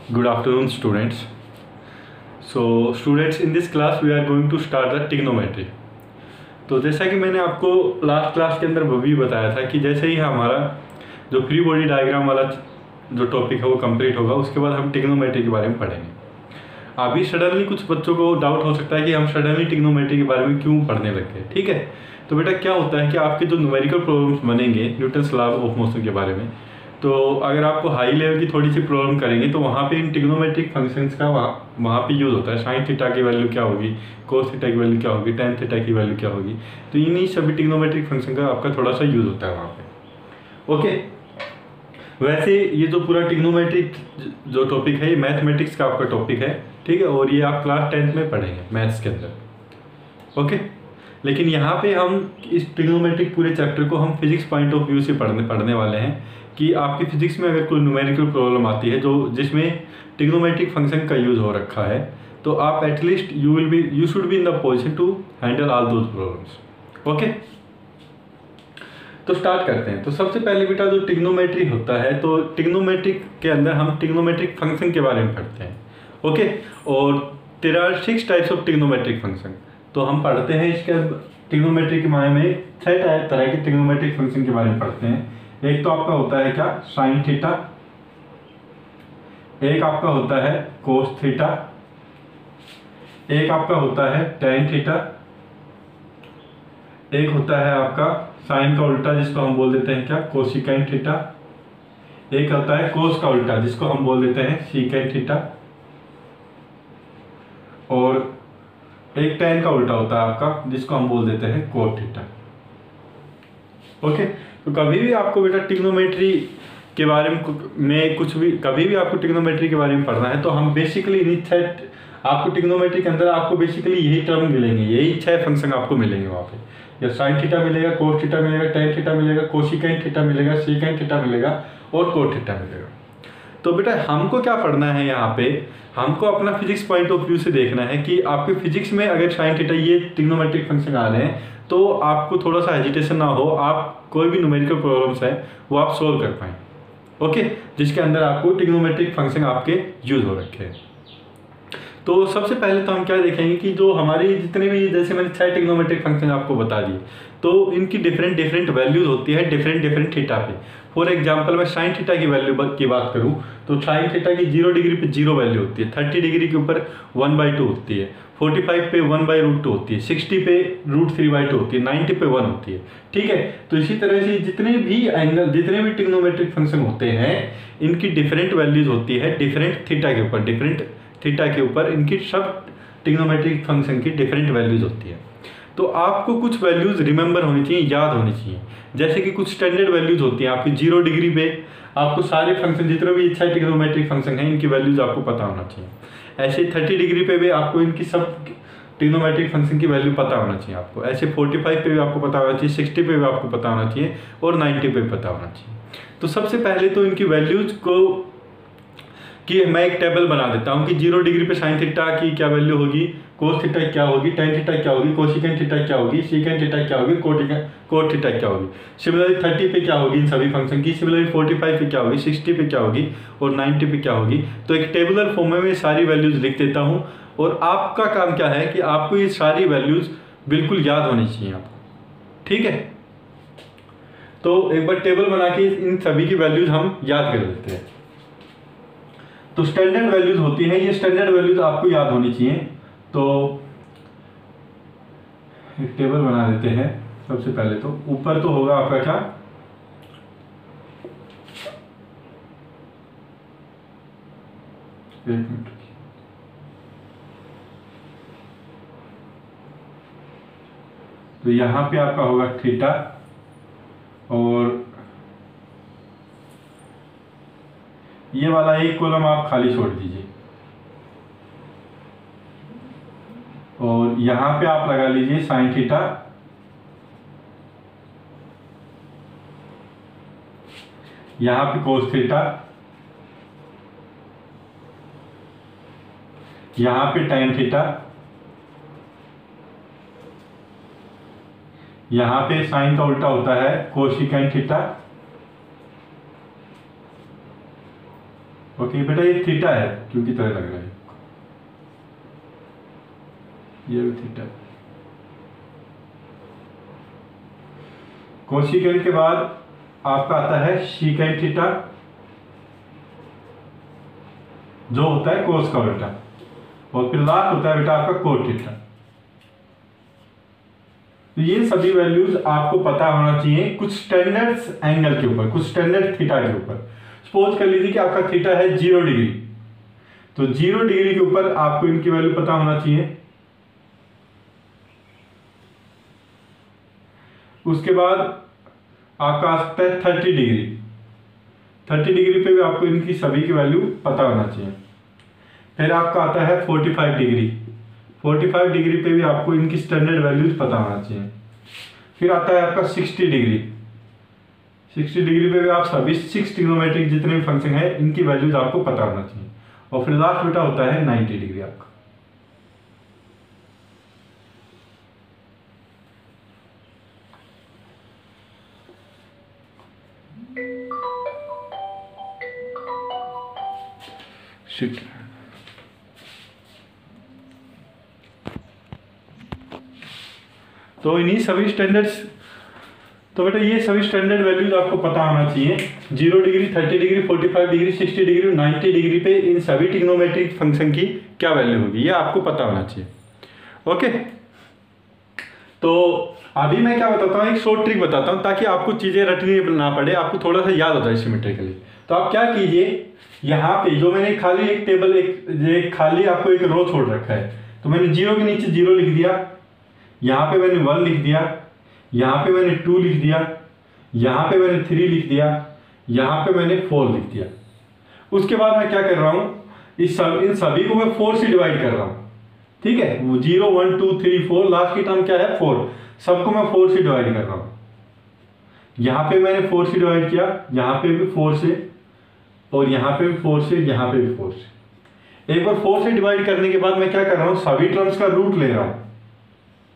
Good afternoon, students. So, students, in this class we are going to start the trigonometry. तो जैसा कि मैंने आपको लास्ट क्लास के अंदर वो भी बताया था कि जैसे ही हमारा जो फ्री बॉडी डायग्राम वाला जो टॉपिक है वो कंप्लीट होगा, उसके बाद हम ट्रिग्नोमेट्री के बारे में पढ़ेंगे। अभी सडनली कुछ बच्चों को डाउट हो सकता है कि हम सडनली ट्रिग्नोमेट्री के बारे में क्यों पढ़ने लग गए। ठीक है, तो बेटा क्या होता है कि आपके जो न्यूमेरिकल प्रॉब्लम्स बनेंगे न्यूटन्स लॉ ऑफ मोशन के बारे में, तो अगर आपको हाई लेवल की थोड़ी सी प्रॉब्लम करेंगे तो वहाँ पे इन ट्रिग्नोमेट्रिक फंक्शंस का वहाँ पे यूज़ होता है। साइन थीटा की वैल्यू क्या होगी, कोस थीटा की वैल्यू क्या होगी, टेन थीटा की वैल्यू क्या होगी, तो इन्हीं सभी ट्रिग्नोमेट्रिक फंक्शन का आपका थोड़ा सा यूज़ होता है वहाँ पे। ओके, वैसे ये जो पूरा ट्रिग्नोमेट्रिक जो टॉपिक है ये मैथमेटिक्स का आपका टॉपिक है। ठीक है, और ये आप क्लास 10th में पढ़ेंगे मैथ्स के अंदर। ओके, लेकिन यहाँ पे हम इस ट्रिग्नोमेट्रिक पूरे चैप्टर को हम फिजिक्स पॉइंट ऑफ व्यू से पढ़ने वाले हैं कि आपकी फिजिक्स में अगर कोई न्यूमेरिकल प्रॉब्लम आती है जो जिसमें ट्रिग्नोमेट्रिक फंक्शन का यूज़ हो रखा है, तो आप at least you should be in the position to handle all those problems. Okay, तो स्टार्ट करते हैं। तो सबसे पहले बेटा जो ट्रिग्नोमेट्री होता है, तो ट्रिग्नोमेट्रिक के अंदर हम ट्रिग्नोमेट्रिक फंक्शन के बारे में पढ़ते हैं। ओके, और there are 6 types of trigonometric function. तो हम पढ़ते हैं इसके ट्रिग्नोमेट्री के बारे में 6 तरह के ट्रिग्नोमेट्रिक फंक्शन के बारे में पढ़ते हैं। एक तो आपका होता है क्या, साइन थीटा, एक आपका होता है कोस थीटा, एक आपका होता है टेन थीटा, एक होता है आपका साइन का उल्टा जिसको हम बोल देते हैं क्या, कोसिकेंट थीटा, एक होता है कोस का उल्टा जिसको हम बोल देते हैं सीकेंट थीटा, और एक टेन का उल्टा होता है आपका जिसको हम बोल देते हैं कोट थीटा। ओके, तो कभी भी आपको बेटा ट्रिग्नोमेट्री के बारे में कुछ भी कभी भी आपको ट्रिग्नोमेट्री के बारे में पढ़ना है तो हम बेसिकली आपको ट्रिग्नोमेट्री के अंदर आपको बेसिकली यही टर्म मिलेंगे, यही 6 फंक्शन आपको मिलेंगे वहाँ पे। या साइन थीटा मिलेगा, कोस थीटा मिलेगा, टेन थीटा मिलेगा, कोसिकेंट थीटा मिलेगा, सीकेंट थीटा मिलेगा और कोट थीटा मिलेगा। तो बेटा हमको क्या पढ़ना है यहाँ पे, हमको अपना फिजिक्स पॉइंट ऑफ व्यू से देखना है कि आपके फिजिक्स में अगर साइन थीटा ये ट्रिग्नोमेट्रिक फंक्शन आ रहे हैं तो आपको थोड़ा सा हेजिटेशन ना हो, आप कोई भी न्यूमेरिकल प्रॉब्लम्स है वो आप सोल्व कर पाएँ। ओके, जिसके अंदर आपको ट्रिग्नोमेट्रिक फंक्शन आपके यूज हो रखे हैं। तो सबसे पहले तो हम क्या देखेंगे कि जो हमारी जितने भी, जैसे मैंने 6 ट्रिग्नोमेट्रिक फंक्शन आपको बता दिए, तो इनकी डिफरेंट वैल्यूज होती है डिफरेंट थीटा पे। फॉर एग्जांपल मैं साइन थीटा की वैल्यू की बात करूं तो साइन थीटा की 0 डिग्री पे 0 वैल्यू होती है, 30 डिग्री के ऊपर 1/2 होती है, 45 पे 1/√2 होती है, 60 पे √3/2 होती है, 90 पे 1 होती है। ठीक है, तो इसी तरह से जितने भी एंगल, जितने भी ट्रिग्नोमेट्रिक फंक्शन होते हैं इनकी डिफरेंट वैल्यूज होती है डिफरेंट थीटा के ऊपर इनकी सब ट्रिग्नोमेट्रिक फंक्शन की डिफरेंट वैल्यूज होती है। तो आपको कुछ वैल्यूज रिमेंबर होनी चाहिए, याद होनी चाहिए। जैसे कि कुछ स्टैंडर्ड वैल्यूज होती हैं आपकी 0 डिग्री पे, आपको सारे फंक्शन जितने भी इच्छा ट्रिग्नोमेट्रिक फंक्शन हैं इनकी वैल्यूज आपको पता होना चाहिए। ऐसे 30 डिग्री पे भी आपको इनकी सब ट्रिग्नोमेट्रिक फंक्शन की वैल्यू पता होना चाहिए आपको। ऐसे 45 पे भी आपको पता होना चाहिए, 60 पे भी आपको पता होना चाहिए और 90 पे पता होना चाहिए। तो सबसे पहले तो इनकी वैल्यूज को कि मैं एक टेबल बना देता हूँ कि 0 डिग्री पे साइन थीटा की क्या वैल्यू होगी, कोस थीटा क्या होगी, टेन थीटा क्या होगी, कोसिकेंट थीटा क्या होगी, सीकेंट थीटा क्या होगी, कोट थीटा क्या होगी। सिमिलरली 30 पे क्या होगी इन सभी फंक्शन की, सिमिलरली 45 पे क्या होगी, 60 पे क्या होगी और 90 पे क्या होगी। तो एक टेबुलर फॉर्म में मैं सारी वैल्यूज लिख देता हूँ और आपका काम क्या है कि आपको ये सारी वैल्यूज बिल्कुल याद होनी चाहिए आपको। ठीक है, तो एक बार टेबल बना के इन सभी की वैल्यूज हम याद कर लेते हैं। तो स्टैंडर्ड वैल्यूज होती हैं, ये स्टैंडर्ड वैल्यूज आपको याद होनी चाहिए। तो एक टेबल बना देते हैं। सबसे पहले तो ऊपर तो होगा आपका क्या, एक मिनट, तो यहां पे आपका होगा थीटा और ये वाला एक कॉलम आप खाली छोड़ दीजिए और यहां पे आप लगा लीजिए साइन थीटा, यहां पे कोस थीटा, यहां पे टेन थीटा, यहां पे साइन का उल्टा होता है कोसिकेंट थीटा, ओके बेटा ये थीटा है क्योंकि तरह लग रहा है, ये भी थीटा। कोसिकेंट के बाद आपका आता है सीकेंट थीटा, जो होता है कोस का उल्टा, और फिर लास्ट होता है बेटा आपका कोट थीटा। तो ये सभी वैल्यूज आपको पता होना चाहिए कुछ स्टैंडर्ड एंगल के ऊपर, कुछ स्टैंडर्ड थीटा के ऊपर। सपोज कर लीजिए कि आपका थीटा है 0 डिग्री, तो 0 डिग्री के ऊपर आपको इनकी वैल्यू पता होना चाहिए। उसके बाद आपका आ सकता है 30 डिग्री, 30 डिग्री पे भी आपको इनकी सभी की वैल्यू पता होना चाहिए। फिर आपका आता है 45 डिग्री, 45 डिग्री पे भी आपको इनकी स्टैंडर्ड वैल्यूज पता होना चाहिए। फिर आता है आपका 60 डिग्री, 60 डिग्री पे भी आप सभी 6 ट्रिग्नोमेट्रिक जितने भी फंक्शन है इनकी वैल्यूज आपको पता होना चाहिए। और फिर लास्ट बेटा होता है 90 डिग्री आपका। शिट, तो इन्हीं सभी स्टैंडर्ड्स, तो बेटा ये सभी स्टैंडर्ड वैल्यूज आपको पता होना चाहिए। 0 degree, 30 degree, 45 degree, 60 degree, 90 degree पे इन सभी ट्रिग्नोमेट्रिक फंक्शन की क्या वैल्यू होगी ये आपको पता होना चाहिए। ओके, तो अभी मैं क्या बताता हूँ, एक शॉर्ट ट्रिक बताता हूँ ताकि आपको चीज़ें रटनी ना पड़े, आपको थोड़ा सा याद हो जाए सिमेट्रिकली। तो आप क्या कीजिए, यहाँ पे जो मैंने खाली एक टेबल, एक खाली आपको एक रो छोड़ रखा है, तो मैंने 0 के नीचे 0 लिख दिया, यहाँ पे मैंने 1 लिख दिया, यहाँ पे मैंने 2 लिख दिया, यहाँ पे मैंने 3 लिख दिया, यहाँ पे मैंने 4 लिख दिया। उसके बाद मैं क्या कर रहा हूँ, इन सभी को मैं 4 से डिवाइड कर रहा हूँ। ठीक है, 0 1 2 3 4, लास्ट की टर्म क्या है 4, सबको मैं 4 से डिवाइड कर रहा हूँ। यहाँ पे मैंने 4 से डिवाइड किया, यहाँ पे भी 4 से, और यहाँ पे भी 4 से, यहाँ पे भी 4 से। एक बार 4 से डिवाइड करने के बाद मैं क्या कर रहा हूँ, सभी टर्म्स का रूट ले रहा हूँ।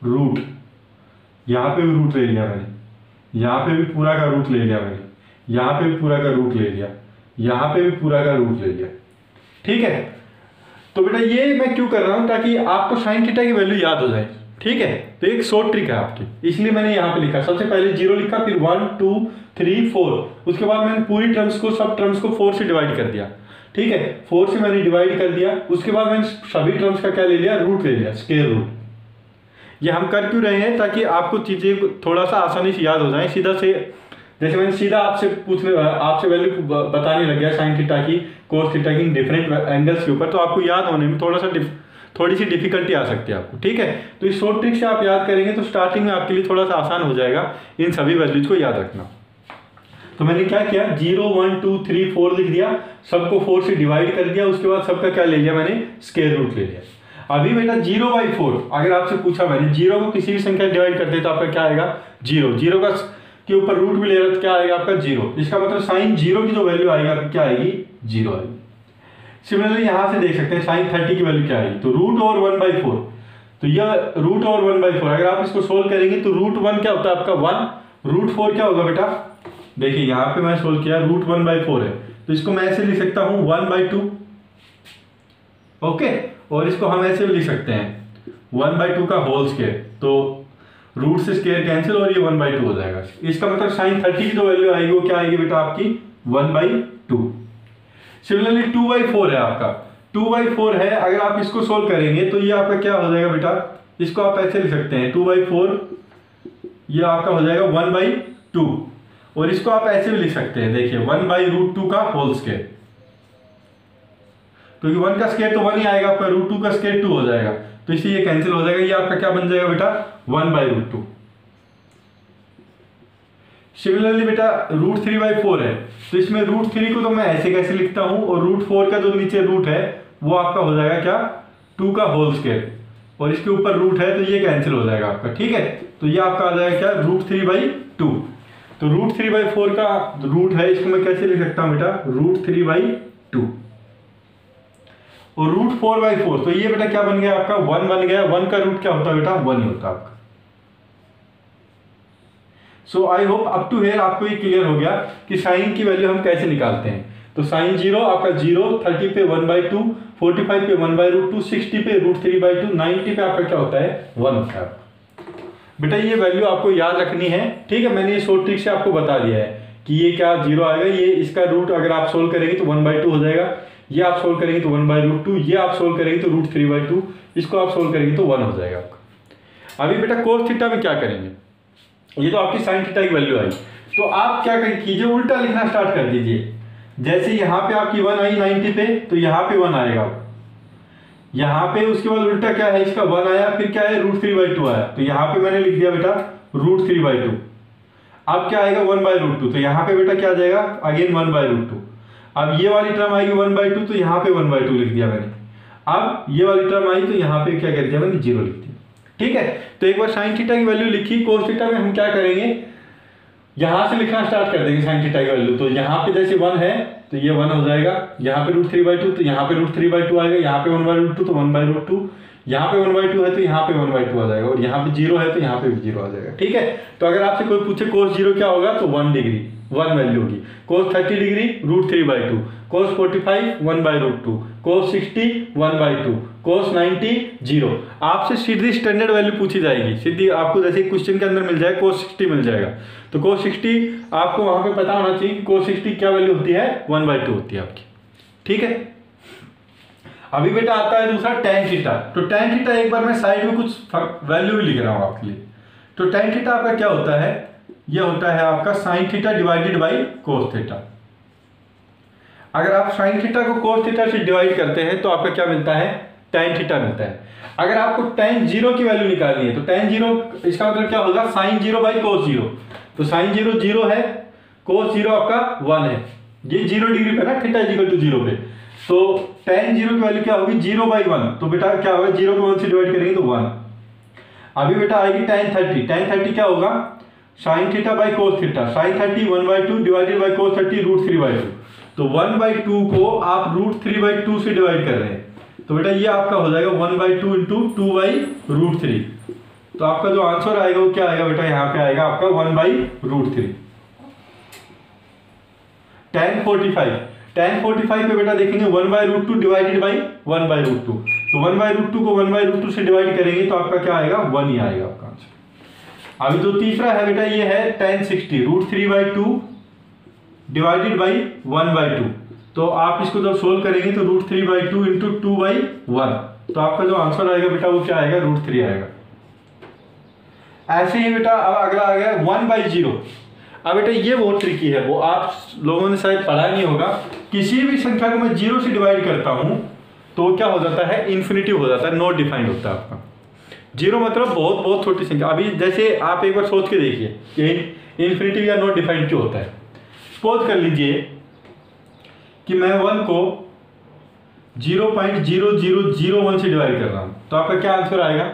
रूट, यहाँ पे भी रूट ले लिया मैंने, यहाँ पे भी पूरा का रूट ले लिया मैंने, यहाँ पे भी पूरा का रूट ले लिया, यहाँ पे भी पूरा का रूट ले लिया। ठीक है, तो बेटा ये मैं क्यों कर रहा हूँ, ताकि आपको साइन थीटा की वैल्यू याद हो जाए। ठीक है, तो एक शॉर्ट ट्रिक है आपकी, इसलिए मैंने यहाँ पे लिखा, सबसे पहले 0 लिखा, फिर 1 2 3 4, उसके बाद मैंने पूरी टर्म्स को, सब टर्म्स को 4 से डिवाइड कर दिया। ठीक है, 4 से मैंने डिवाइड कर दिया, उसके बाद मैंने सभी टर्म्स का क्या ले लिया, रूट ले लिया, स्क्वायर रूट। ये हम कर क्यों रहे हैं, ताकि आपको चीजें थोड़ा सा आसानी से याद हो जाए। सीधा से, जैसे मैंने सीधा आपसे वैल्यू बताने लग गया साइन थीटा की, कोस थीटा की, डिफरेंट एंगल्स के ऊपर, तो आपको याद होने में थोड़ी सी डिफिकल्टी आ सकती है आपको। ठीक है, तो इस शॉर्ट ट्रिक से आप याद करेंगे तो स्टार्टिंग में आपके लिए थोड़ा सा आसान हो जाएगा इन सभी वैल्यूज को याद रखना। तो मैंने क्या किया, 0 1 2 3 4 लिख दिया, सबको 4 से डिवाइड कर दिया, उसके बाद सबका क्या ले लिया मैंने, स्क्वायर रूट ले लिया। अभी बेटा 0/4, अगर आपसे पूछा मैंने 0 को किसी भी संख्या डिवाइड करते तो आपका क्या आएगा, 0, 0 का के ऊपर रूट भी ले रहा तो क्या आएगा आपका 0। इसका मतलब साइन 0 की जो वैल्यू आएगा क्या आएगी, 0 आएगी। सिमिलरली यहां से देख सकते हैं साइन 30 की वैल्यू क्या आएगी, तो रूट और 1/4, तो यह रूट और 1/4, अगर आप इसको सोल्व करेंगे तो रूट 1 क्या होता है आपका 1, रूट 4 क्या होगा बेटा, देखिए यहाँ पे मैं सोल्व किया, रूट 1/4 है, तो इसको मैं ऐसे लिख सकता हूँ 1/2। ओके, और इसको हम ऐसे भी लिख सकते हैं 1/2 का होल स्क्वायर, तो रूट से स्क्वायर कैंसिल और ये 1/2 हो जाएगा। इसका मतलब साइन 30 की जो वैल्यू आएगी वो क्या आएगी बेटा आपकी 1/2। सिमिलरली 2/4 है आपका, 2/4 है, अगर आप इसको सोल्व करेंगे तो ये आपका क्या हो जाएगा बेटा, इसको आप ऐसे लिख सकते हैं 2/4, ये आपका हो जाएगा 1/2, और इसको आप ऐसे भी लिख सकते हैं, देखिए 1/√2 का होल स्क्वायर, क्योंकि 1 का स्क्वायर तो 1 ही आएगा आपका, √2 का स्क्वायर 2 हो जाएगा, तो इसलिए ये कैंसिल हो जाएगा, ये आपका क्या बन जाएगा बेटा 1/√2। सिमिलरली बेटा √3/4 है, तो इसमें √3 को तो मैं ऐसे कैसे लिखता हूं, और √4 का जो नीचे रूट है वो आपका हो जाएगा क्या 2 का होल स्क्वायर, और इसके ऊपर रूट है तो ये कैंसिल हो जाएगा आपका। ठीक है, तो ये आपका आ जाएगा क्या √3/2, तो √3/4 का रूट है, इसको मैं कैसे लिख सकता हूं बेटा √3/2, और √4/4, तो ये बेटा क्या बन गया आपका 1 बन गया, 1 का रूट क्या होता है बेटा 1 ही होता है आपका। So I hope up to here आपको ये क्लियर हो गया कि साइन की वैल्यू हम कैसे निकालते हैं। तो तो साइन 0 आपका 0, 30 पे 1/2, 45 पे 1/√2, 60 पे √3/2, 90 पे आपका क्या होता है 1 होता है। बेटा ये वैल्यू आपको याद रखनी है, ठीक है। मैंने ये शॉर्ट ट्रिक से आपको बता दिया है कि ये क्या 0 आएगा, ये इसका रूट अगर आप सोल्व करेंगे तो 1/2 हो जाएगा, ये आप सोल्व करेंगे तो 1/√2, ये आप सोल्व करेंगे तो √3/2, इसको आप सोल्व करेंगे तो 1 हो जाएगा आपका। अभी बेटा कोस थीटा में क्या करेंगे, ये तो आपकी साइन थीटा की वैल्यू आई, तो आप क्या कीजिए उल्टा लिखना स्टार्ट कर दीजिए। जैसे यहाँ पे आपकी 1 आई 90 पे, तो यहाँ पे 1 आएगा, यहाँ पे उसके बाद उल्टा क्या है इसका 1 आया, फिर क्या है √3/2 आया, तो यहाँ पे मैंने लिख दिया बेटा √3/2। अब क्या आएगा 1/√2, तो यहाँ पे बेटा क्या आ जाएगा अगेन 1/√2। अब ये वाली टर्म आएगी 1/2, तो यहाँ पे 1/2 लिख दिया मैंने। अब ये वाली टर्म आई तो यहाँ पे क्या कर दिया मैंने 0 लिख दिया, ठीक है। तो एक बार साइन थीटा की वैल्यू लिखी, कोस थीटा में हम क्या करेंगे यहां से लिखना स्टार्ट कर देंगे साइन थीटा की वैल्यू। तो यहाँ पे जैसे 1 है तो ये 1 हो जाएगा, यहाँ पे √3/2 तो यहाँ पे √3/2 आएगा, यहाँ पे 1/√2 तो 1/√2, यहाँ पे 1/2 है तो यहाँ पे 1/2 आ जाएगा, और यहाँ पे 0 है तो यहाँ पे भी 0 आ जाएगा, ठीक है। तो अगर आपसे कोई पूछे cos 0 क्या होगा तो 1 डिग्री 1 वैल्यू होगी, cos 30 degree √3/2, cos 45 1/√2, cos 60 1/2, cos 90 0। आपसे सीधी स्टैंडर्ड वैल्यू पूछी जाएगी, सीधी आपको जैसे क्वेश्चन के अंदर मिल जाए cos 60 मिल जाएगा, तो cos 60 आपको वहां पे पता होना चाहिए कि cos 60 क्या वैल्यू होती है 1/2 होती है आपकी, ठीक है। अभी बेटा आता है दूसरा tan थीटा। तो tan थीटा एक बार मैं साइड में कुछ वैल्यू भी लिख रहा हूं आपके लिए। तो tan थीटा आपका क्या होता है, यह होता है आपका sin theta divided by cos theta. अगर आप sin थीटा को cos थीटा से डिवाइड करते हैं तो आपका क्या मिलता है tan थीटा मिलता है। अगर आपको tan 0 की वैल्यू निकालनी है तो tan 0 इसका मतलब क्या होगा sin 0 बाई cos 0। तो sin 0 0 है, cos 0 आपका 1 है, ये 0 डिग्री पे ना थीटा इक्वल टू 0 पे, तो tan 0 की वैल्यू क्या होगी 0/1। तो बेटा क्या होगा 0 को 1 से डिवाइड करेंगे तो 1। अभी बेटा आएगी tan 30। tan 30 क्या होगा sin theta by cos theta, sin 30 1/2 divided by cos 30 √3/2। तो 1/2 को आप √3/2 से डिवाइड कर रहे हैं, तो बेटा ये आपका हो जाएगा 1/2 इंटू 2/√3। तो आपका जो आंसर आएगा वो क्या आएगा बेटा, यहाँ पे आएगा आपका 1/√3। tan 45 पे बेटा देखेंगे 1/√2 डिवाइडेड बाई 1/√2। तो 1/√2 को 1/√2 से डिवाइड करेंगे तो आपका क्या आएगा 1 ही आएगा आपका आंसर। अभी जो तीसरा है बेटा ये है tan 60 √3/2 डिवाइडेड बाई 1/2। तो आप इसको जब सोल्व करेंगे तो √3/2 इंटू 2/1, तो आपका जो आंसर आएगा बेटा वो क्या आएगा √3 आएगा। ऐसे ही बेटा अब अगला आ गया 1/0। अब बेटा ये बहुत ट्रिकी है, वो आप लोगों ने शायद पढ़ा नहीं होगा। किसी भी संख्या को मैं 0 से डिवाइड करता हूं तो क्या हो जाता है इन्फिनिटिव हो जाता है, नॉट डिफाइंड होता है आपका। 0 मतलब बहुत बहुत छोटी संख्या। अभी जैसे आप एक बार सोच के देखिए कि इन्फिनिटिव या नॉट डिफाइंड क्यों होता है। सपोज कर लीजिए कि मैं 1 को 0.0001 से डिवाइड कर रहा हूं, तो आपका क्या आंसर आएगा,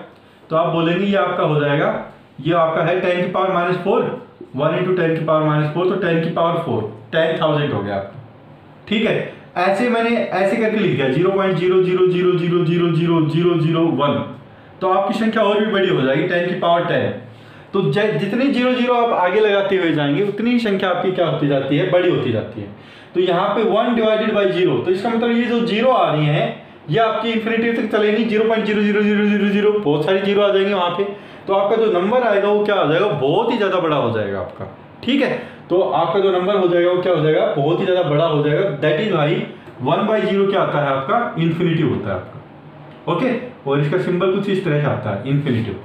तो आप बोलेंगे ये आपका हो जाएगा, ये आपका है 10⁻⁴, 1 इंटू 10⁻⁴, तो 10⁴ 10,000 हो गया आपका, ठीक है। ऐसे मैंने ऐसे करके लिख दिया 0.00000001, तो आपकी संख्या और भी बड़ी हो जाएगी 10⁻10। तो जितनी 0 आप आगे लगाते हुए जाएंगे उतनी ही संख्या आपकी क्या होती जाती है, बड़ी होती जाती है। तो यहाँ पे 1 डिवाइडेड बाई 0, तो इसका मतलब ये जो 0 आ रही है ये आपकी इन्फिनिटी तक चलेगी, 0.00000, बहुत सारी 0 आ जाएंगे वहां पे, तो आपका जो नंबर आएगा वो क्या आ जाएगा, बहुत ही ज्यादा बड़ा हो जाएगा आपका, ठीक है। तो आपका जो नंबर हो जाएगा वो क्या हो जाएगा, बहुत ही ज्यादा बड़ा हो जाएगा। दैट इज वाई 1/0 क्या आता है आपका, इन्फिनिटिव होता है आपका, ओके। और इसका सिंबल कुछ इस तरह से आता है, infinitive.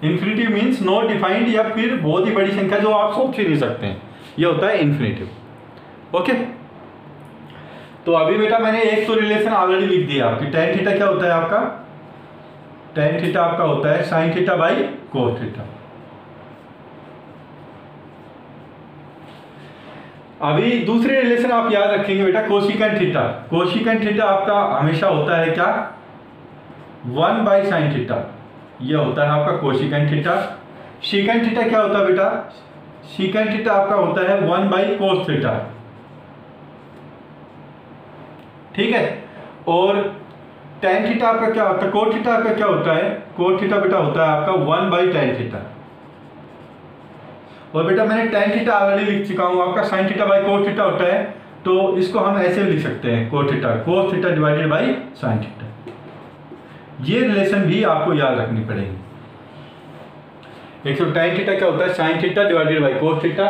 Infinitive means not defined, या फिर बहुत ही बड़ी संख्या जो आप सोच ही नहीं सकते हैं, ये होता है इन्फिनिटिव, ओके। तो अभी बेटा मैंने एक तो रिलेशन ऑलरेडी लिख दिया आपकी। tan थीटा क्या होता है आपका, tan थीटा आपका होता है sin theta by cos theta. अभी दूसरी रिलेशन आप याद रखेंगे बेटा, कोसिकेंट थीटा। कोसिकेंट थीटा आपका हमेशा होता है क्या, 1/sin थीटा, यह होता है आपका कोसिकेंट थीटा। सीकेंट थीटा क्या होता है बेटा, सीकेंट थीटा आपका होता है 1/cos थीटा, ठीक है। और tan थीटा आपका क्या होता है, कोट थीटा आपका क्या होता है, कोट थीटा बेटा होता है आपका 1/tan थीटा। और बेटा मैंने tan थीटा ऑलरेडी लिख चुका हूँ, आपका sin theta by cos theta होता है, तो इसको हम ऐसे भी लिख सकते हैं cos theta divided by sin theta. ये रिलेशन भी आपको याद रखनी पड़ेगी। एक तो tan थीटा क्या होता है, sin theta divided by cos theta,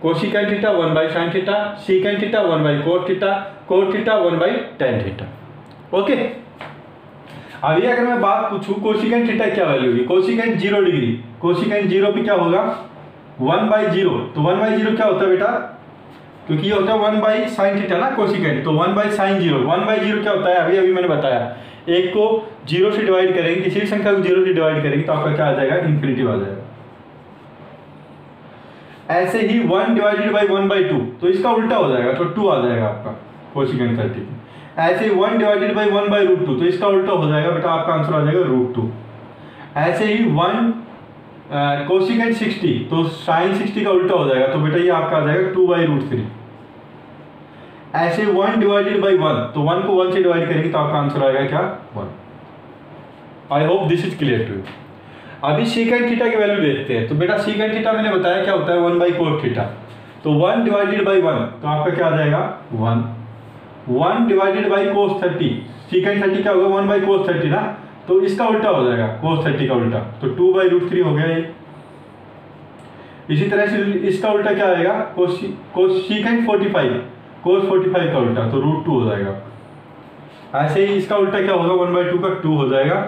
cosecant theta 1 by sin theta, secant theta 1 by cos theta 1 by tan theta. Okay, अभी अगर मैं बात पूछूं कोसिकेंट थीटा क्या वैल्यू होगी, कोसिकेंट 0 डिग्री, कोसिकेंट 0 पे क्या होगा 1 बाई 0, तो 1 बाई 0 क्या होता है बेटा, क्योंकि ये होता है 1 बाई साइन थीटा ना कोसिकेंट, तो 1 बाई साइन 0, 1 बाई 0 क्या होता है, अभी मैंने बताया, एक को 0 से डिवाइड करेंगे, किसी भी संख्या को 0 से डिवाइड करेंगे तो आपका क्या आ जाएगा, इन्फिनिटी आ जाएगा। ऐसे ही 1 डिवाइडेड बाई 1 बाई 2, तो इसका उल्टा हो जाएगा, तो 2 आ जाएगा आपका कोसिकेंट 30। ऐसे ही 1 डिवाइडेड बाई 1 बाई रूट 2, तो इसका उल्टा हो जाएगा बेटा, आपका आंसर आ जाएगा रूट 2। ऐसे ही 1 कोसिकेंट 60, तो साइन 60 का उल्टा हो जाएगा, तो बेटा ये आपका आ जाएगा 2 बाई रूट 3। ऐसे 1 डिवाइडेड बाई 1, तो 1 को 1 से डिवाइड करेंगे तो आपका आंसर आएगा क्या 1। I hope this is clear to you. अभी सीकेंट थीटा की वैल्यू देखते हैं, तो बेटा सीकेंट थीटा मैंने बताया क्या होता है 1 बाई कोस थीटा, तो 1 डिवाइडेड बाई 1, तो आपका क्या आ जाएगा 1। 1 डिवाइडेड बाई कोस 30, सीकेंट 30 क्या होगा 1 बाई कोस 30 ना, तो इसका उल्टा हो जाएगा कोस 30 का उल्टा, तो 2 बाई रूट 3 हो गया ये। इसी तरह से इसका उल्टा क्या आएगा सीकेंट 45, कोस 45 का उल्टा, तो रूट 2 हो जाएगा। ऐसे ही इसका उल्टा क्या होगा 1 बाई 2 का 2 हो जाएगा।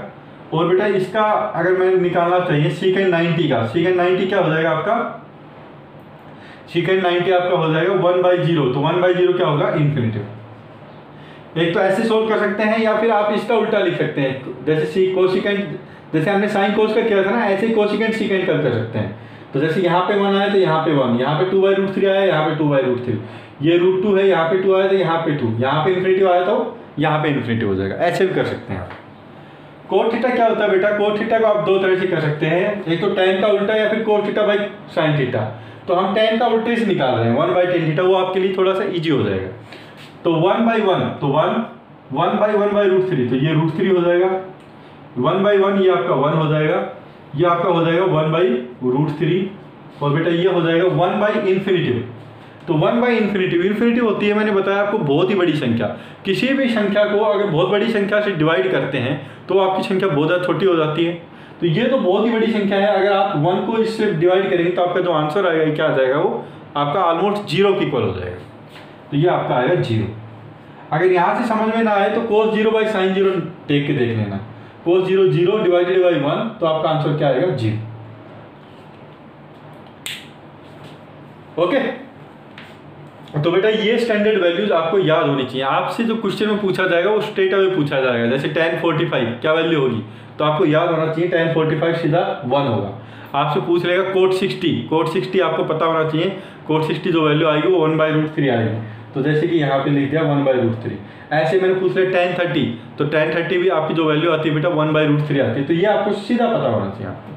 और बेटा इसका अगर मैं निकालना चाहिए सीकेंट 90 का, सीकेंट 90 क्या हो जाएगा आपका, सीकेंट 90 आपका हो जाएगा 1 बाई 0, तो 1 बाई 0 क्या होगा इन्फिनिटी। एक तो ऐसे सोल्व कर सकते हैं, या फिर आप इसका उल्टा लिख सकते हैं, जैसे कोसिकेंट, जैसे हमने साइन कोस का किया था ना, ऐसे ही कोसिकेंट सीकेंट कर सकते हैं। तो जैसे यहाँ पे 1 आया तो यहाँ पे 1, यहाँ पे 2 बाई रूट 3 आया, यहाँ पे 2 बाई रूट 3, ये रूट 2 है, यहाँ पे 2 आया तो यहाँ पे 2, यहाँ पे इन्फिनिटी आया तो यहाँ पे इन्फिनिटी हो जाएगा। ऐसे भी कर सकते हैं आप। कोट थीटा क्या होता है बेटा, कोट थीटा को आप दो तरह से कर सकते हैं, एक तो tan का उल्टा या फिर cot theta by sine theta. तो हम tan का उल्टे से निकाल रहे हैं 1 बाई tan थीटा, वो आपके लिए थोड़ा सा इजी हो जाएगा। तो 1 बाई 1, तो 1 बाई 1 बाई रूट 3, तो ये रूट 3 हो जाएगा। 1 बाई 1 ये आपका 1 हो जाएगा, ये आपका हो जाएगा 1 बाई रूट 3, और बेटा ये हो जाएगा 1 बाई इन्फिनिटी। तो 1 बाई इन्फिनिटी होती है, मैंने बताया आपको, बहुत ही बड़ी संख्या। किसी भी संख्या को अगर बहुत बड़ी संख्या से डिवाइड करते हैं तो आपकी संख्या बहुत ज़्यादा छोटी हो जाती है। तो ये तो बहुत ही बड़ी संख्या है, अगर आप 1 को इससे डिवाइड करेंगे तो आपका जो आंसर आएगा क्या आ जाएगा, वो आपका ऑलमोस्ट 0 के इक्वल हो जाएगा। तो ये आपका आएगा 0। अगर यहाँ से समझ में ना आए तो cos 0 बाई साइन 0 देख के देख लेना, cos 0 0 डिवाइडेड बाई 1, तो आपका आंसर क्या आएगा 0। ओके, तो बेटा ये स्टैंडर्ड वैल्यूज आपको याद होनी चाहिए। आपसे जो क्वेश्चन में पूछा जाएगा वो स्ट्रेट अवे पूछा जाएगा। जैसे tan 45 क्या वैल्यू होगी, तो आपको याद होना चाहिए tan 45 सीधा 1 होगा। आपसे पूछ लेगा cot 60 आपको पता होना चाहिए, cot 60 जो वैल्यू आएगी वो 1 बाई रूट 3 आएगी। तो जैसे कि यहाँ पे लिख दिया 1 बाई रूट 3। ऐसे मैंने पूछ लिया tan 30, तो tan 30 भी आपकी जो वैल्यू आती है बेटा 1 बाई रूट 3 आती है। तो ये आपको सीधा पता होना चाहिए आपको,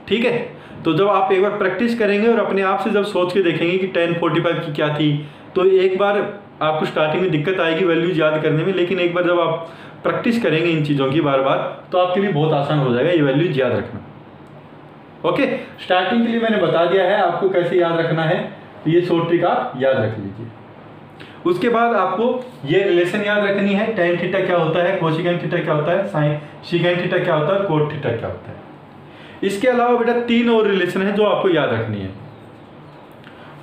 ठीक है। तो जब आप एक बार प्रैक्टिस करेंगे और अपने आप से जब सोच के देखेंगे कि tan 45 की क्या थी, तो एक बार आपको स्टार्टिंग में दिक्कत आएगी वैल्यूज याद करने में, लेकिन एक बार जब आप प्रैक्टिस करेंगे इन चीज़ों की बार बार, तो आपके लिए बहुत आसान हो जाएगा ये वैल्यूज याद रखना। ओके, स्टार्टिंग के लिए मैंने बता दिया है आपको कैसे याद रखना है, तो ये शॉर्ट ट्रिक आप याद रख लीजिए। उसके बाद आपको ये रिलेशन याद रखनी है, tan थीटा क्या होता है, कोसिकेंट थीटा क्या होता है, साइन सीकेंट थीटा क्या होता है, कोट थीटा क्या होता है। इसके अलावा बेटा 3 और रिलेशन है जो आपको याद रखनी है,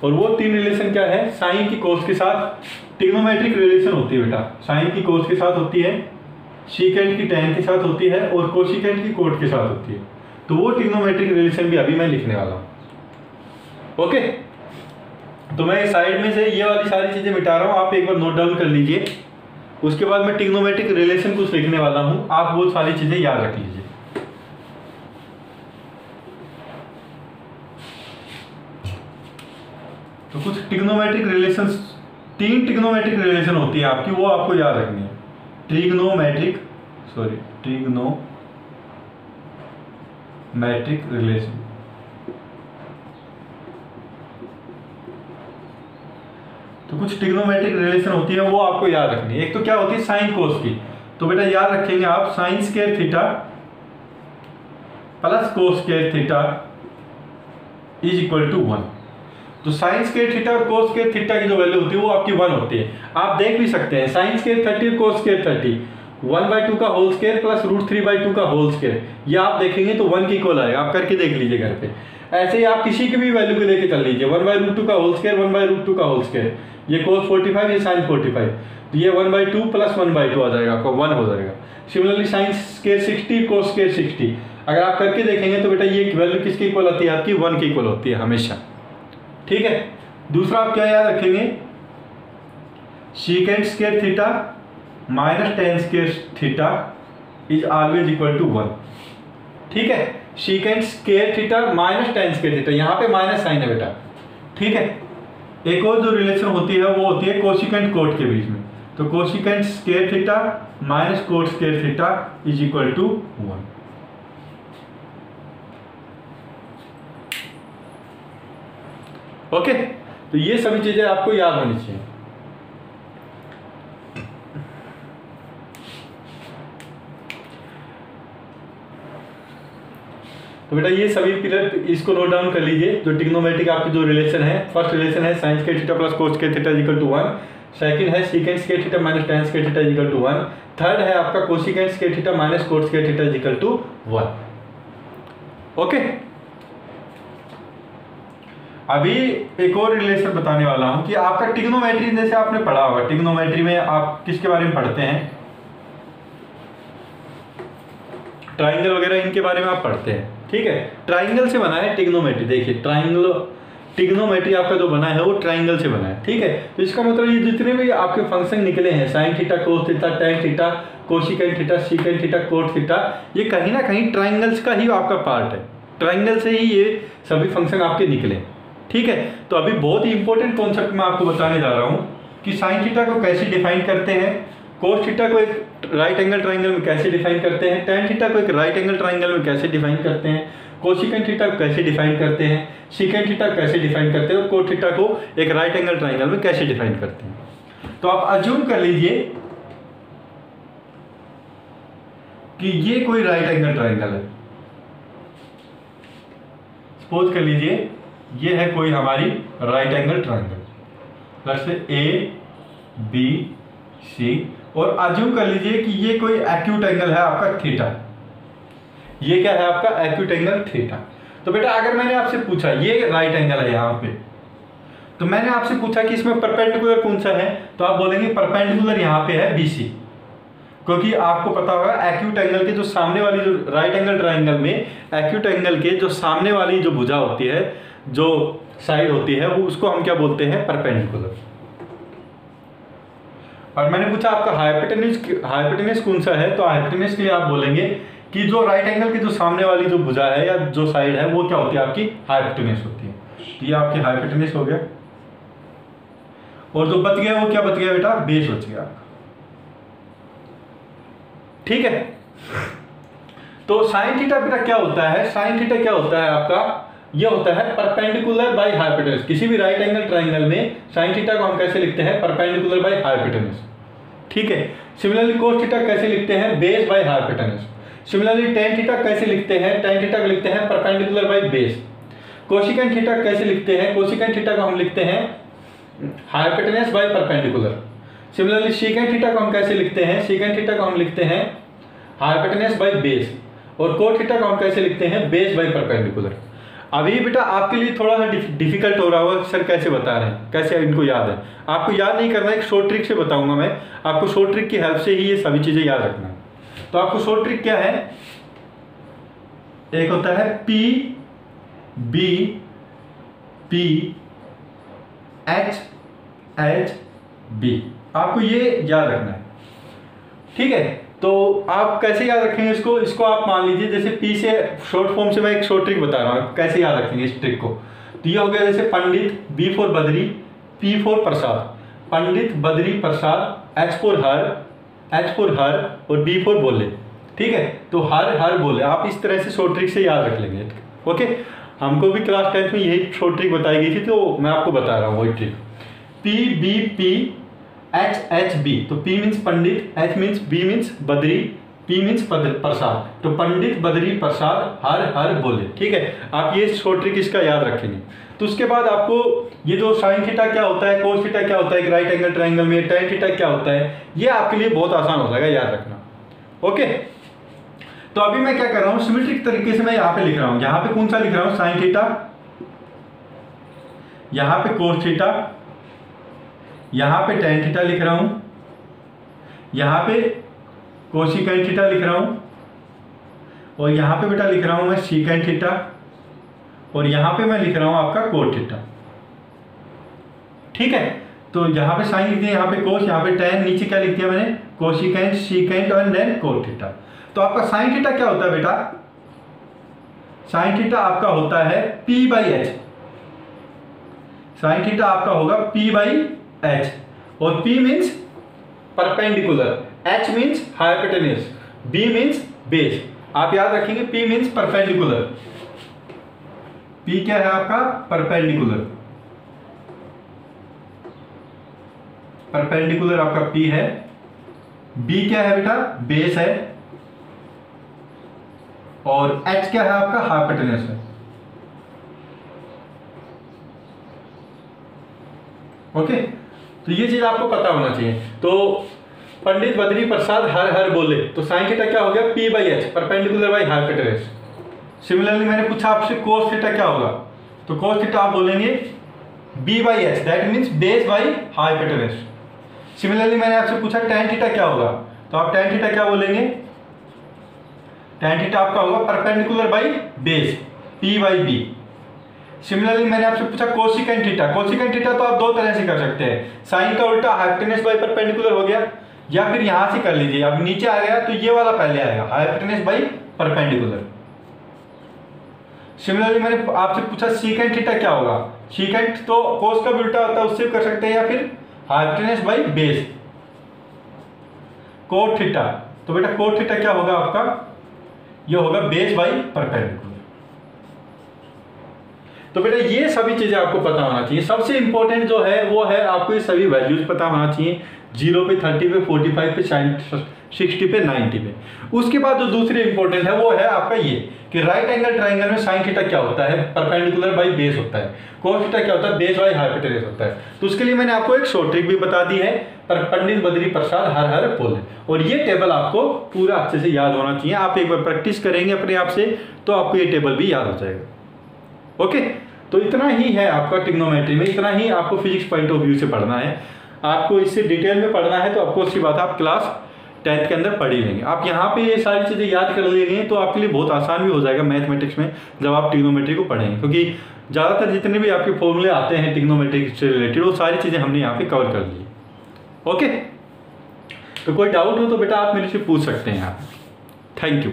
और वो 3 रिलेशन क्या है, साइन की कोस के साथ ट्रिग्नोमेट्रिक रिलेशन होती है बेटा, साइन की कोस के साथ होती है, सीकेंट की tan के साथ होती है, और कोसिकेंट की कोट के साथ होती है। तो वो ट्रिग्नोमेट्रिक रिलेशन भी अभी मैं लिखने वाला हूँ। ओके, तो मैं साइड में से ये वाली सारी चीज़ें मिटा रहा हूँ, आप एक बार नोट डाउन कर लीजिए। उसके बाद मैं ट्रिग्नोमेट्रिक रिलेशन कुछ लिखने वाला हूँ, आप वो सारी चीज़ें याद रख लीजिए। तो कुछ ट्रिग्नोमेट्रिक रिलेशंस, 3 ट्रिग्नोमेट्रिक रिलेशन होती है आपकी, वो आपको याद रखनी है। Trigonometric relation. तो कुछ ट्रिग्नोमेट्रिक रिलेशन होती है वो आपको याद रखनी है। एक तो क्या होती है साइन कोस की, तो बेटा याद रखेंगे आप sine square theta plus cos square theta is equal to 1। तो साइन स्क्वायर थीटा और कोस स्क्वायर थीटा की जो वैल्यू होती है वो आपकी 1 होती है। आप देख भी सकते हैं साइन स्क्वायर 30 और कोस स्क्वायर 30, 1/2 का होल स्क्वायर प्लस √3/2 का होल स्क्वायर, ये आप देखेंगे तो 1 के इक्वल आएगा। आप करके देख लीजिए घर पे। ऐसे ही आप किसी की भी वैल्यू को लेके चल लीजिए, 1/√2 का होल स्क्वायर, 1/√2 का होल स्क्वायर, ये कोस 45, ये साइन 45, तो ये 1/2 प्लस 1/2 आ जाएगा, आपका 1 हो जाएगा। Similarly sine square 60, cos square 60, अगर आप करके देखेंगे तो बेटा ये वैल्यू किसके इक्वल आती है आपकी, 1 के इक्वल होती है हमेशा। ठीक है। दूसरा आप क्या याद रखेंगे, secant square theta minus tan square theta is always equal to 1। ठीक है, secant square theta minus tan square theta, यहाँ पे माइनस साइन है बेटा। ठीक है। एक और जो रिलेशन होती है वो होती है कोसिकेंट कोट के बीच में, तो cosecant square theta minus cot square theta is equal to 1। Okay, तो ये सभी चीजें आपको याद होनी चाहिए। तो बेटा ये सभी पिलर इसको नोट डाउन कर लीजिए। जो ट्रिग्नोमेट्रिक आपकी जो रिलेशन है, फर्स्ट रिलेशन है sine square theta plus cos square theta equal to 1, second है secant square theta minus tan square theta equal to 1, third है आपका cosecant square theta minus cos square theta equal to 1। Okay, अभी एक और relation बताने वाला हूं कि आपका ट्रिग्नोमेट्री जैसे आपने पढ़ा होगा, ट्रिग्नोमेट्री में आप किसके बारे में पढ़ते हैं, ट्राइंगल वगैरह इनके बारे में आप पढ़ते हैं। ठीक है, ट्राइंगल से बना है ट्रिग्नोमेट्री। देखिए ट्रिग्नोमेट्री आपका जो बना है वो ट्राइंगल से बना है। ठीक है, तो इसका मतलब ये जितने भी आपके फंक्शन निकले हैं, sine theta, cos theta, tan theta, cosecant theta, secant theta, cot theta, ये कहीं ना कहीं ट्राइंगल्स का ही आपका पार्ट है। ट्राइंगल से ही ये सभी फंक्शन आपके निकले। ठीक है, तो अभी बहुत ही इंपॉर्टेंट कॉन्सेप्ट मैं आपको बताने जा रहा हूँ कि साइन थीटा को कैसे डिफाइन करते हैं, कोस थीटा को एक राइट एंगल ट्राइंगल में कैसे डिफाइन करते हैं, टेन थीटा को एक राइट एंगल ट्राइंगल में कैसे डिफाइन करते हैं, कोसिकेंट थीटा को कैसे डिफाइन करते हैं, सीकेंट थीटा कैसे डिफाइन करते हैं और कोट थीटा को एक राइट एंगल ट्राइंगल में कैसे डिफाइन करते हैं। तो आप अज्यूम कर लीजिए कि ये कोई राइट एंगल ट्राइंगल है। सपोज कर लीजिए ये है कोई हमारी right angle triangle, let's say A B C, और अज्यूम कर लीजिए कि ये कोई एक्यूट एंगल है आपका थीटा। ये क्या है आपका एक्यूट एंगल थीटा। तो बेटा अगर मैंने आपसे पूछा ये राइट एंगल है यहाँ पे, तो मैंने आपसे पूछा कि इसमें परपेंडिकुलर कौन सा है, तो आप बोलेंगे परपेंडिकुलर यहाँ पे है बीसी, क्योंकि आपको पता होगा एक्यूट एंगल के जो सामने वाली, जो राइट एंगल ट्राइंगल में एक्यूट एंगल के जो सामने वाली जो भुजा होती है, जो साइड होती है, वो उसको हम क्या बोलते हैं, परपेंडिकुलर। और मैंने पूछा आपका हाइपोटेनस कौन सा है, तो हाइपोटेनस के लिए आप बोलेंगे कि जो राइट एंगल की जो सामने वाली जो भुजा है या जो साइड है वो क्या होती है आपकी, हाइपोटेनस होती है। तो ये आपकी हाइपोटेनस हो गया, और जो बच गया वो क्या बच गया बेटा, बेस बच गया आपका। ठीक है, तो साइन थीटा बेटा क्या होता है, साइन थीटा क्या होता है आपका, ये होता है परपेंडिकुलर बाय हाइपोटेनस। किसी भी राइट एंगल ट्राइंगल में साइन थीटा को हम कैसे लिखते हैं, परपेंडिकुलर बाय हाइपोटेनस। ठीक है, सिमिलरली कोस थीटा कैसे लिखते हैं, base by hypotenuse. Similarly tan theta कैसे लिखते हैं, टेन थीटा को लिखते हैं perpendicular by base. Cosecant theta कैसे लिखते हैं, कोसिकेंट थीटा को हम लिखते हैं hypotenuse by perpendicular. Similarly secant theta को हम कैसे लिखते हैं, सीकेंट थीटा को हम लिखते हैं हाइपोटेनस बाय बेस, और कोट थीटा को हम कैसे लिखते हैं, बेस बाय परपेंडिकुलर। अभी बेटा आपके लिए थोड़ा सा डिफिकल्ट हो रहा होगा, सर कैसे बता रहे हैं, कैसे इनको याद है। आपको याद नहीं करना है, एक शॉर्ट ट्रिक से बताऊंगा मैं आपको, शॉर्ट ट्रिक की हेल्प से ही ये सभी चीजें याद रखना है। तो आपको शॉर्ट ट्रिक क्या है, एक होता है P B P H H B, आपको ये याद रखना है। ठीक है, तो आप कैसे याद रखेंगे इसको आप मान लीजिए जैसे पी से शॉर्ट फॉर्म से मैं एक शॉर्ट ट्रिक बता रहा हूँ, कैसे याद रखेंगे इस ट्रिक को। तो ये हो गया जैसे Pandit, B for Badri, P for Prasad, Pandit Badri Prasad, H for Har और बी फॉर बोले। ठीक है, तो हर बोले, आप इस तरह से शॉर्ट ट्रिक से याद रख लेंगे। ओके, हमको भी क्लास 10th में यही शॉर्ट ट्रिक बताई गई थी, तो मैं आपको बता रहा हूँ वही trick. P B P H H B, तो P means Pandit, H means B means Badri, P means Prasad, तो पंडित बद्री प्रसाद हर बोले। ठीक है, आप ये शॉर्ट ट्रिक इसका याद रखेंगे। तो उसके बाद आपको ये जो साइन थीटा क्या होता है, कोस थीटा क्या होता है, राइट एंगल ट्रायंगल में tan थीटा क्या होता है, ये आपके लिए बहुत आसान हो जाएगा याद रखना। ओके, तो अभी मैं क्या कर रहा हूं, सिमेट्रिक तरीके से मैं यहां पे लिख रहा हूं। यहां पे कौन सा लिख रहा हूं, साइन थीटा, यहां पे कोस थीटा, यहां पे tan थीटा लिख रहा हूं, यहां पे कोसिकेंट थीटा लिख रहा हूं, और यहां पे बेटा लिख रहा हूं मैं सीकेंट थीटा, और यहां पे मैं लिख रहा हूं आपका कोट थीटा। ठीक है, तो यहां पे साइन लिख दिया, यहां पे कोस, यहां पे tan, नीचे क्या लिख दिया मैंने, कोसिकेंट, सीकेंट और देन कोट थीटा। तो आपका साइन थीटा क्या होता है बेटा, साइन थीटा आपका होता है p/h, साइन थीटा आपका होगा p/h, और p means perpendicular, h means hypotenuse, b means base. आप याद रखेंगे p मीन्स परपेंडिकुलर, p क्या है आपका, परपेंडिकुलर, परपेंडिकुलर आपका p है, b क्या है बेटा, बेस है, और h क्या है आपका, हाइपोटेन्यूज है। ओके, तो ये चीज आपको पता होना चाहिए। तो पंडित बद्री प्रसाद हर हर बोले, तो साइन थीटा क्या हो गया, p/h, perpendicular by hypotenuse. Similarly मैंने पूछा आपसे कोस थीटा क्या होगा, तो कोस थीटा आप बोलेंगे b/h, that means base by hypotenuse. Similarly मैंने आपसे पूछा tan थीटा क्या होगा, तो आप tan थीटा क्या बोलेंगे, tan थीटा आपका होगा perpendicular by base, p/b। Similarly मैंने आपसे पूछा कोसिकेंट थीटा, कोसिकेंट थीटा तो आप दो तरह से कर सकते हैं, साइन का उल्टा हाइपोटेन्यूज बाई परपेंडिकुलर हो गया, या फिर यहां से कर लीजिए, अब नीचे आ गया तो ये वाला पहले आएगा, हाइपोटेन्यूज बाई परपेंडिकुलर। सिमिलरली मैंने आपसे पूछा सीकेंट थीटा क्या होगा, सीकेंट तो कोस का भी उल्टा होता है, उससे कर सकते हैं, या फिर hypotenuse by base. Cot theta, तो बेटा कोट थीटा क्या होगा आपका, ये होगा बेस बाई परपेंडिकुलर। तो बेटा ये सभी चीजें आपको पता होना चाहिए। सबसे इंपॉर्टेंट जो है वो है आपको ये सभी वैल्यूज पता होना चाहिए, 0 पे, 30 पे, 45 पे, 60 पे, 90 पे। उसके बाद जो दूसरी इंपॉर्टेंट है वो है आपका ये कि राइट एंगल ट्रायंगल में साइन थीटा क्या होता है, परपेंडिकुलर बाई बेस होता है, कोस थीटा क्या होता है, बेस बाई हाइपोटेन्यूज होता है। तो उसके लिए मैंने आपको एक शॉर्ट ट्रिक भी बता दी है, पर पंडित बद्री प्रसाद हर हर बोले, और ये टेबल आपको पूरा अच्छे से याद होना चाहिए। आप एक बार प्रैक्टिस करेंगे अपने आप से तो आपको ये टेबल भी याद हो जाएगा। ओके, तो इतना ही है आपका ट्रिग्नोमेट्री में, इतना ही आपको फिजिक्स पॉइंट ऑफ व्यू से पढ़ना है। आपको इससे डिटेल में पढ़ना है तो आपको उसकी बात आप क्लास 10th के अंदर पढ़ ही लेंगे। आप यहाँ पे ये सारी चीज़ें याद कर लेंगे तो आपके लिए बहुत आसान भी हो जाएगा मैथमेटिक्स में जब आप ट्रिग्नोमेट्री को पढ़ेंगे, क्योंकि ज़्यादातर जितने भी आपके फॉर्मूले आते हैं ट्रिग्नोमेट्री से रिलेटेड वो सारी चीज़ें हमने यहाँ पे कवर कर ली। ओके, तो कोई डाउट हो तो बेटा आप मेरे से पूछ सकते हैं यहाँ। Thank you.